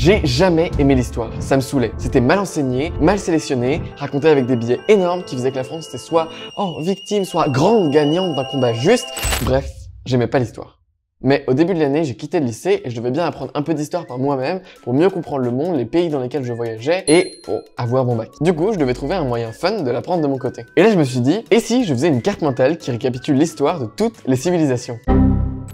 J'ai jamais aimé l'histoire, ça me saoulait. C'était mal enseigné, mal sélectionné, raconté avec des billets énormes qui faisaient que la France était soit victime, soit grande gagnante d'un combat juste. Bref, j'aimais pas l'histoire. Mais au début de l'année, j'ai quitté le lycée et je devais bien apprendre un peu d'histoire par moi-même pour mieux comprendre le monde, les pays dans lesquels je voyageais et pour avoir mon bac. Du coup, je devais trouver un moyen fun de l'apprendre de mon côté. Et là, je me suis dit, et si je faisais une carte mentale qui récapitule l'histoire de toutes les civilisations ?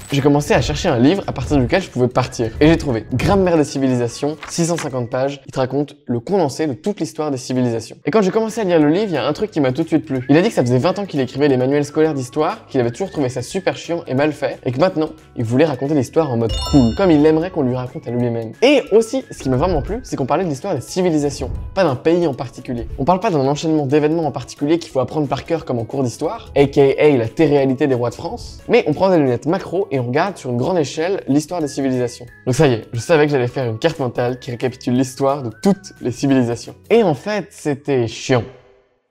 J'ai commencé à chercher un livre à partir duquel je pouvais partir. Et j'ai trouvé Grammaire des civilisations, 650 pages, qui te raconte le condensé de toute l'histoire des civilisations. Et quand j'ai commencé à lire le livre, il y a un truc qui m'a tout de suite plu. Il a dit que ça faisait 20 ans qu'il écrivait les manuels scolaires d'histoire, qu'il avait toujours trouvé ça super chiant et mal fait, et que maintenant, il voulait raconter l'histoire en mode cool, comme il aimerait qu'on lui raconte à lui-même. Et aussi, ce qui m'a vraiment plu, c'est qu'on parlait de l'histoire des civilisations, pas d'un pays en particulier. On parle pas d'un enchaînement d'événements en particulier qu'il faut apprendre par cœur comme en cours d'histoire, aka la télé-réalité des rois de France, mais on prend des lunettes macro et on regarde sur une grande échelle l'histoire des civilisations. Donc ça y est, je savais que j'allais faire une carte mentale qui récapitule l'histoire de toutes les civilisations. Et en fait, c'était chiant.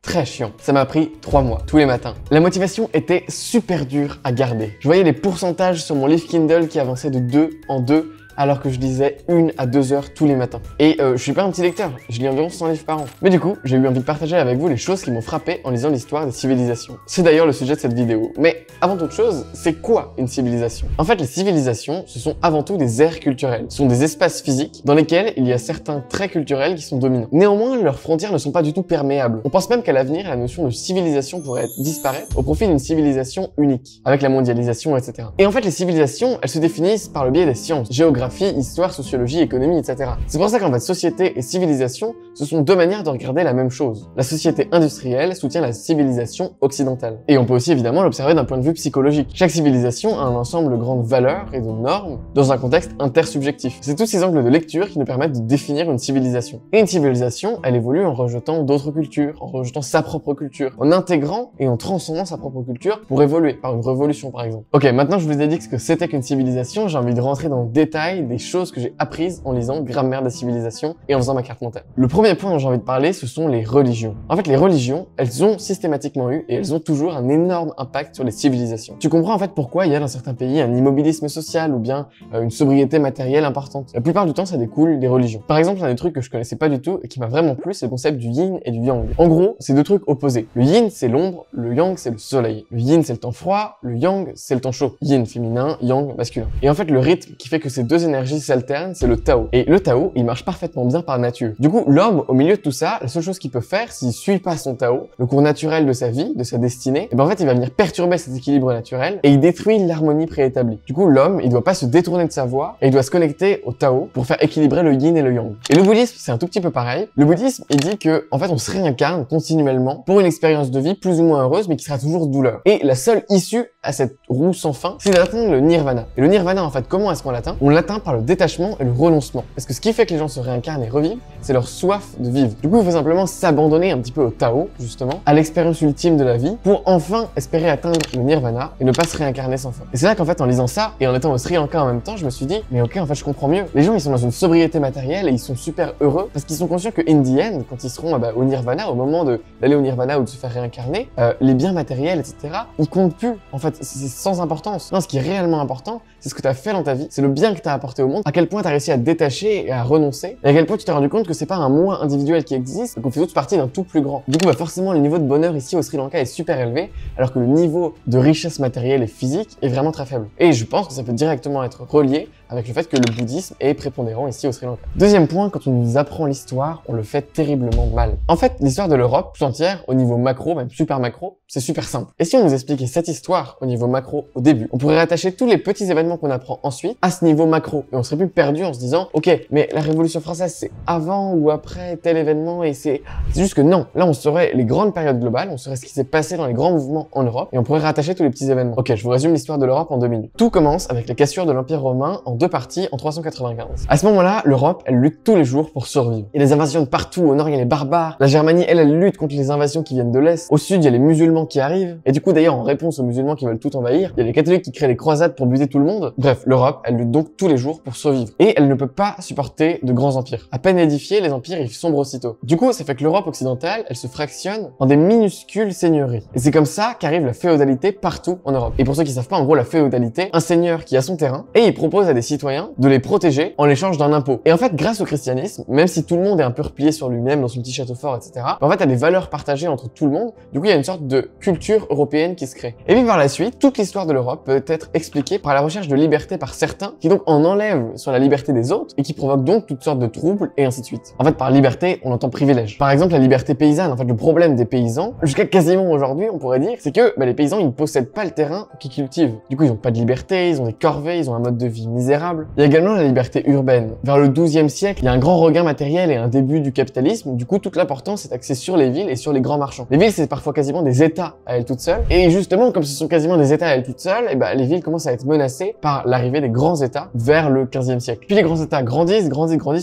Très chiant. Ça m'a pris 3 mois, tous les matins. La motivation était super dure à garder. Je voyais les pourcentages sur mon livre Kindle qui avançaient de 2 en 2 alors que je lisais 1 à 2 heures tous les matins. Et je suis pas un petit lecteur, je lis environ 100 livres par an. Mais du coup, j'ai eu envie de partager avec vous les choses qui m'ont frappé en lisant l'histoire des civilisations. C'est d'ailleurs le sujet de cette vidéo. Mais avant toute chose, c'est quoi une civilisation? En fait, les civilisations, ce sont avant tout des aires culturelles. Ce sont des espaces physiques dans lesquels il y a certains traits culturels qui sont dominants. Néanmoins, leurs frontières ne sont pas du tout perméables. On pense même qu'à l'avenir, la notion de civilisation pourrait disparaître au profit d'une civilisation unique, avec la mondialisation, etc. Et en fait, les civilisations, elles se définissent par le biais des sciences, géographie, histoire, sociologie, économie, etc. C'est pour ça qu'en fait, société et civilisation, ce sont deux manières de regarder la même chose. La société industrielle soutient la civilisation occidentale. Et on peut aussi évidemment l'observer d'un point de vue psychologique. Chaque civilisation a un ensemble de grandes valeurs et de normes dans un contexte intersubjectif. C'est tous ces angles de lecture qui nous permettent de définir une civilisation. Et une civilisation, elle évolue en rejetant d'autres cultures, en rejetant sa propre culture, en intégrant et en transcendant sa propre culture pour évoluer, par une révolution par exemple. Ok, maintenant je vous ai dit ce que c'était qu'une civilisation, j'ai envie de rentrer dans le détail des choses que j'ai apprises en lisant Grammaire des civilisations et en faisant ma carte mentale. Le premier point dont j'ai envie de parler, ce sont les religions. En fait, les religions, elles ont systématiquement eu et elles ont toujours un énorme impact sur les civilisations. Tu comprends en fait pourquoi il y a dans certains pays un immobilisme social ou bien une sobriété matérielle importante. La plupart du temps, ça découle des religions. Par exemple, un des trucs que je connaissais pas du tout et qui m'a vraiment plu, c'est le concept du yin et du yang. En gros, c'est deux trucs opposés. Le yin, c'est l'ombre, le yang, c'est le soleil. Le yin, c'est le temps froid, le yang, c'est le temps chaud. Yin féminin, yang masculin. Et en fait, le rythme qui fait que ces deux énergies s'alternent, c'est le Tao. Et le Tao, il marche parfaitement bien par nature. Du coup, l'homme, au milieu de tout ça, la seule chose qu'il peut faire, s'il suit pas son Tao, le cours naturel de sa vie, de sa destinée, et ben en fait, il va venir perturber cet équilibre naturel et il détruit l'harmonie préétablie. Du coup, l'homme, il doit pas se détourner de sa voie et il doit se connecter au Tao pour faire équilibrer le yin et le yang. Et le bouddhisme, c'est un tout petit peu pareil. Le bouddhisme, il dit que, en fait, on se réincarne continuellement pour une expérience de vie plus ou moins heureuse, mais qui sera toujours douleur. Et la seule issue à cette roue sans fin, c'est d'atteindre le nirvana. Et le nirvana, en fait, comment est-ce qu'on l'atteint? On l'atteint par le détachement et le renoncement. Parce que ce qui fait que les gens se réincarnent et revivent, c'est leur soif de vivre. Du coup, il faut simplement s'abandonner un petit peu au Tao, justement, à l'expérience ultime de la vie, pour enfin espérer atteindre le nirvana et ne pas se réincarner sans fin. Et c'est là qu'en fait, en lisant ça, et en étant au Sri Lanka en même temps, je me suis dit, mais ok, en fait, je comprends mieux. Les gens, ils sont dans une sobriété matérielle et ils sont super heureux parce qu'ils sont conscients que in the end, quand ils seront au nirvana, au moment d'aller au nirvana ou de se faire réincarner, les biens matériels, etc., ils comptent plus. En fait, c'est sans importance. Non, ce qui est réellement important, c'est ce que tu as fait dans ta vie, c'est le bien que tu as apporté au monde, à quel point tu as réussi à te détacher et à renoncer, et à quel point tu t'es rendu compte que c'est pas un moi individuel qui existe, mais qu'on fait tous partie d'un tout plus grand. Du coup, forcément, le niveau de bonheur ici au Sri Lanka est super élevé, alors que le niveau de richesse matérielle et physique est vraiment très faible. Et je pense que ça peut directement être relié avec le fait que le bouddhisme est prépondérant ici au Sri Lanka. Deuxième point, quand on nous apprend l'histoire, on le fait terriblement mal. En fait, l'histoire de l'Europe tout entière, au niveau macro, même super macro, c'est super simple. Et si on nous expliquait cette histoire au niveau macro au début, on pourrait rattacher tous les petits événements qu'on apprend ensuite à ce niveau macro. Et on serait plus perdu en se disant, ok, mais la Révolution française, c'est avant ou après tel événement et c'est juste que non. Là, on saurait les grandes périodes globales, on saurait ce qui s'est passé dans les grands mouvements en Europe et on pourrait rattacher tous les petits événements. Ok, je vous résume l'histoire de l'Europe en 2 minutes. Tout commence avec la cassure de l'Empire romain en 2 parties en 395. À ce moment-là, l'Europe, elle lutte tous les jours pour survivre. Il y a des invasions de partout. Au nord, il y a les barbares. La Germanie, elle lutte contre les invasions qui viennent de l'Est. Au sud, il y a les musulmans qui arrivent. Et du coup, d'ailleurs, en réponse aux musulmans qui veulent tout envahir, il y a les catholiques qui créent les croisades pour buter tout le monde. monde. Bref, l'Europe, elle lutte donc tous les jours pour survivre. Et elle ne peut pas supporter de grands empires. À peine édifiés, les empires, ils sombrent aussitôt. Du coup, ça fait que l'Europe occidentale, elle se fractionne en des minuscules seigneuries. Et c'est comme ça qu'arrive la féodalité partout en Europe. Et pour ceux qui savent pas, en gros, la féodalité, un seigneur qui a son terrain, et il propose à des citoyens de les protéger en l'échange d'un impôt. Et en fait, grâce au christianisme, même si tout le monde est un peu replié sur lui-même dans son petit château fort, etc., en fait, il y a des valeurs partagées entre tout le monde. Du coup, il y a une sorte de culture européenne qui se crée. Et puis par la suite, toute l'histoire de l'Europe peut être expliquée par la recherche de liberté par certains, qui donc en enlèvent sur la liberté des autres, et qui provoquent donc toutes sortes de troubles, et ainsi de suite. En fait, par liberté, on entend privilège. Par exemple, la liberté paysanne. En fait, le problème des paysans, jusqu'à quasiment aujourd'hui, on pourrait dire, c'est que les paysans, ils ne possèdent pas le terrain qu'ils cultivent. Du coup, ils n'ont pas de liberté, ils ont des corvées, ils ont un mode de vie misérable. Il y a également la liberté urbaine. Vers le XIIe siècle, il y a un grand regain matériel et un début du capitalisme. Du coup, toute l'importance est axée sur les villes et sur les grands marchands. Les villes, c'est parfois quasiment des États à elles toutes seules. Et justement, comme ce sont quasiment des États à elles toutes seules, les villes commencent à être menacées par l'arrivée des grands États vers le XVe siècle. Puis les grands États grandissent,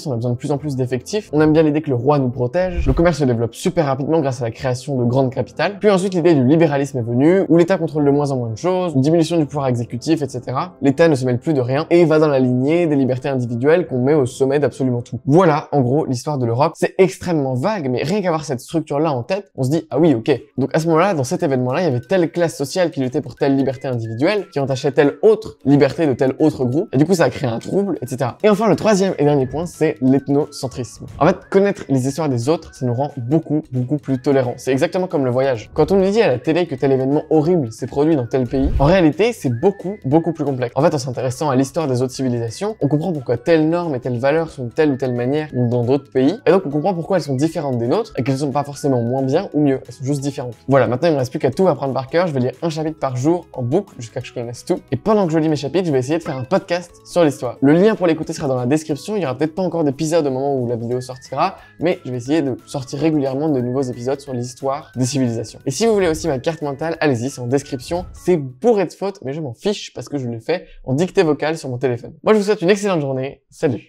on a besoin de plus en plus d'effectifs. On aime bien l'idée que le roi nous protège. Le commerce se développe super rapidement grâce à la création de grandes capitales. Puis ensuite, l'idée du libéralisme est venue, où l'État contrôle de moins en moins de choses, une diminution du pouvoir exécutif, etc. L'État ne se mêle plus de rien et va dans la lignée des libertés individuelles qu'on met au sommet d'absolument tout. Voilà, en gros, l'histoire de l'Europe. C'est extrêmement vague, mais rien qu'avoir cette structure-là en tête, on se dit, ah oui, ok. Donc à ce moment-là, dans cet événement-là, il y avait telle classe sociale qui luttait pour telle liberté individuelle, qui entachait telle autre liberté de tel autre groupe, et du coup ça a créé un trouble, etc. Et enfin, le troisième et dernier point, c'est l'ethnocentrisme. En fait, connaître les histoires des autres, ça nous rend beaucoup plus tolérants. C'est exactement comme le voyage. Quand on nous dit à la télé que tel événement horrible s'est produit dans tel pays, en réalité, c'est beaucoup plus complexe. En fait, en s'intéressant à l'histoire des autres civilisations, on comprend pourquoi telles normes et telles valeurs sont de telle ou telle manière dans d'autres pays, et donc on comprend pourquoi elles sont différentes des nôtres, et qu'elles sont pas forcément moins bien ou mieux, elles sont juste différentes. Voilà, maintenant il me reste plus qu'à tout apprendre par cœur, je vais lire un chapitre par jour en boucle jusqu'à ce que je connaisse tout, et pendant que je lis mes chapitres, je vais essayer de faire un podcast sur l'histoire. Le lien pour l'écouter sera dans la description, il y aura peut-être pas encore d'épisode au moment où la vidéo sortira, mais je vais essayer de sortir régulièrement de nouveaux épisodes sur l'histoire des civilisations. Et si vous voulez aussi ma carte mentale, allez-y, c'est en description, c'est bourré de fautes, mais je m'en fiche parce que je l'ai fait en dictée vocale sur mon téléphone. Moi je vous souhaite une excellente journée, salut!